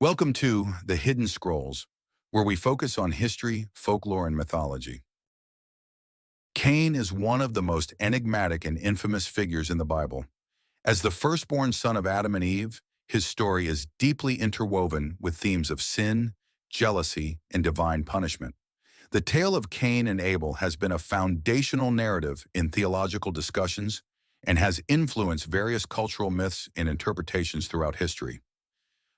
Welcome to The Hidden Scrolls, where we focus on history, folklore, and mythology. Cain is one of the most enigmatic and infamous figures in the Bible. As the firstborn son of Adam and Eve, his story is deeply interwoven with themes of sin, jealousy, and divine punishment. The tale of Cain and Abel has been a foundational narrative in theological discussions and has influenced various cultural myths and interpretations throughout history.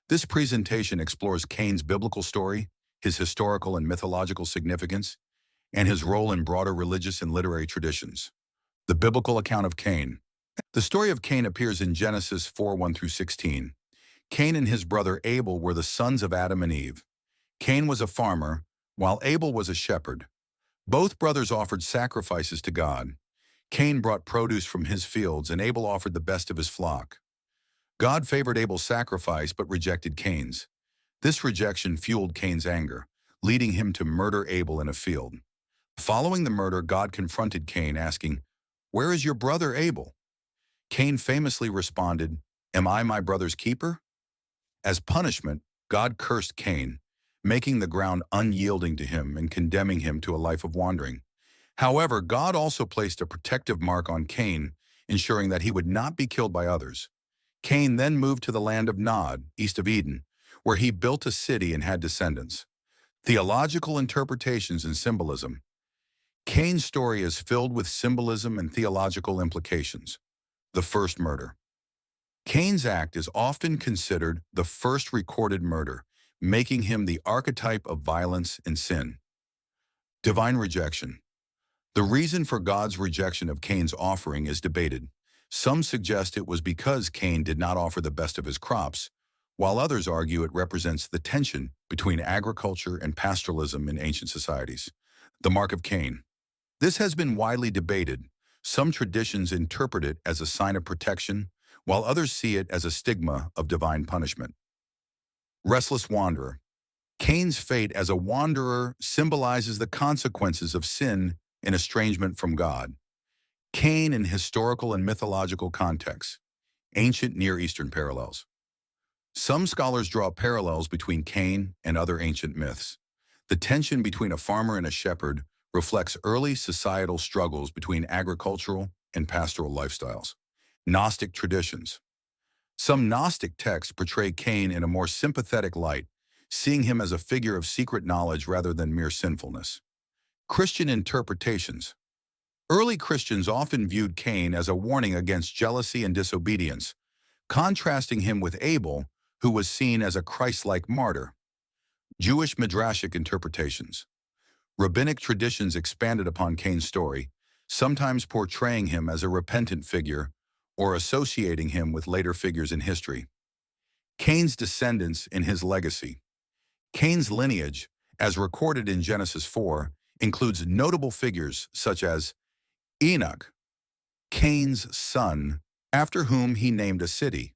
This presentation explores Cain's biblical story, his historical and mythological significance, and his role in broader religious and literary traditions. The biblical account of Cain. The story of Cain appears in Genesis 4:1 through 16. Cain and his brother Abel were the sons of Adam and Eve. Cain was a farmer, while Abel was a shepherd. Both brothers offered sacrifices to God. Cain brought produce from his fields, and Abel offered the best of his flock. God favored Abel's sacrifice but rejected Cain's. This rejection fueled Cain's anger, leading him to murder Abel in a field. Following the murder, God confronted Cain, asking, "Where is your brother Abel?" Cain famously responded, "Am I my brother's keeper?" As punishment, God cursed Cain, making the ground unyielding to him and condemning him to a life of wandering. However, God also placed a protective mark on Cain, ensuring that he would not be killed by others. Cain then moved to the land of Nod, east of Eden, where he built a city and had descendants. Theological interpretations and symbolism. Cain's story is filled with symbolism and theological implications. The first murder. Cain's act is often considered the first recorded murder, making him the archetype of violence and sin. Divine rejection. The reason for God's rejection of Cain's offering is debated. Some suggest it was because Cain did not offer the best of his crops, while others argue it represents the tension between agriculture and pastoralism in ancient societies. The Mark of Cain. This has been widely debated. Some traditions interpret it as a sign of protection, while others see it as a stigma of divine punishment. Restless wanderer. Cain's fate as a wanderer symbolizes the consequences of sin and estrangement from God. Cain in historical and mythological contexts. Ancient Near Eastern parallels. Some scholars draw parallels between Cain and other ancient myths. The tension between a farmer and a shepherd reflects early societal struggles between agricultural and pastoral lifestyles. Gnostic traditions. Some Gnostic texts portray Cain in a more sympathetic light, seeing him as a figure of secret knowledge rather than mere sinfulness. Christian interpretations. Early Christians often viewed Cain as a warning against jealousy and disobedience, contrasting him with Abel, who was seen as a Christ-like martyr. Jewish midrashic interpretations. Rabbinic traditions expanded upon Cain's story, sometimes portraying him as a repentant figure or associating him with later figures in history. Cain's descendants and his legacy. Cain's lineage, as recorded in Genesis 4, includes notable figures such as Enoch, Cain's son, after whom he named a city.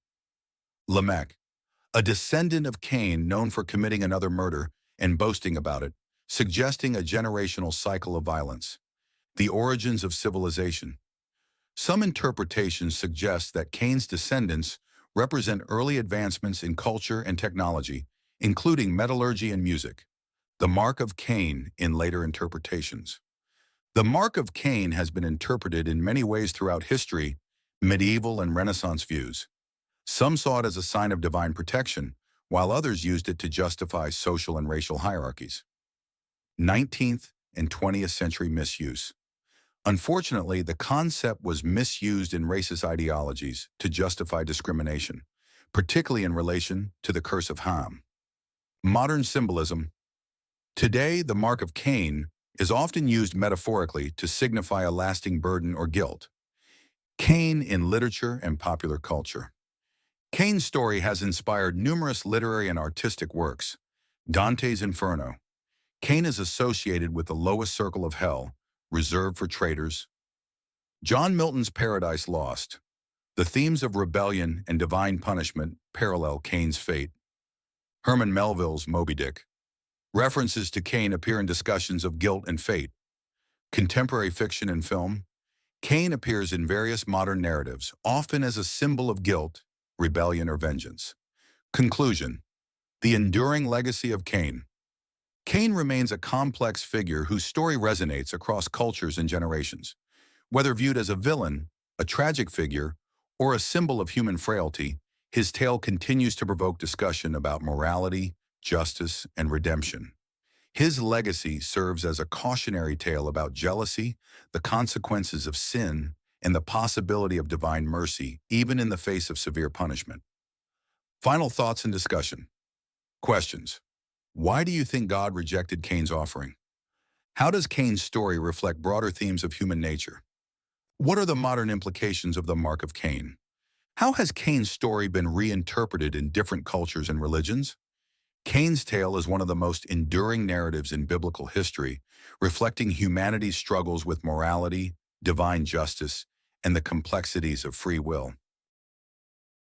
Lamech, a descendant of Cain known for committing another murder and boasting about it, suggesting a generational cycle of violence. The origins of civilization. Some interpretations suggest that Cain's descendants represent early advancements in culture and technology, including metallurgy and music. The Mark of Cain in later interpretations. The Mark of Cain has been interpreted in many ways throughout history, medieval and Renaissance views. Some saw it as a sign of divine protection, while others used it to justify social and racial hierarchies. 19th and 20th century misuse. Unfortunately, the concept was misused in racist ideologies to justify discrimination, particularly in relation to the curse of Ham. Modern symbolism. Today, the Mark of Cain is often used metaphorically to signify a lasting burden or guilt. Cain in literature and popular culture. Cain's story has inspired numerous literary and artistic works. Dante's Inferno. Cain is associated with the lowest circle of hell, reserved for traitors. John Milton's Paradise Lost. The themes of rebellion and divine punishment parallel Cain's fate. Herman Melville's Moby Dick. References to Cain appear in discussions of guilt and fate. Contemporary fiction and film. Cain appears in various modern narratives, often as a symbol of guilt, rebellion, or vengeance. Conclusion. The enduring legacy of Cain. Cain remains a complex figure whose story resonates across cultures and generations. Whether viewed as a villain, a tragic figure, or a symbol of human frailty, his tale continues to provoke discussion about morality, justice, and redemption. His legacy serves as a cautionary tale about jealousy, the consequences of sin, and the possibility of divine mercy, even in the face of severe punishment. Final thoughts and discussion. Questions. Why do you think God rejected Cain's offering? How does Cain's story reflect broader themes of human nature? What are the modern implications of the Mark of Cain? How has Cain's story been reinterpreted in different cultures and religions? Cain's tale is one of the most enduring narratives in biblical history, reflecting humanity's struggles with morality, divine justice, and the complexities of free will.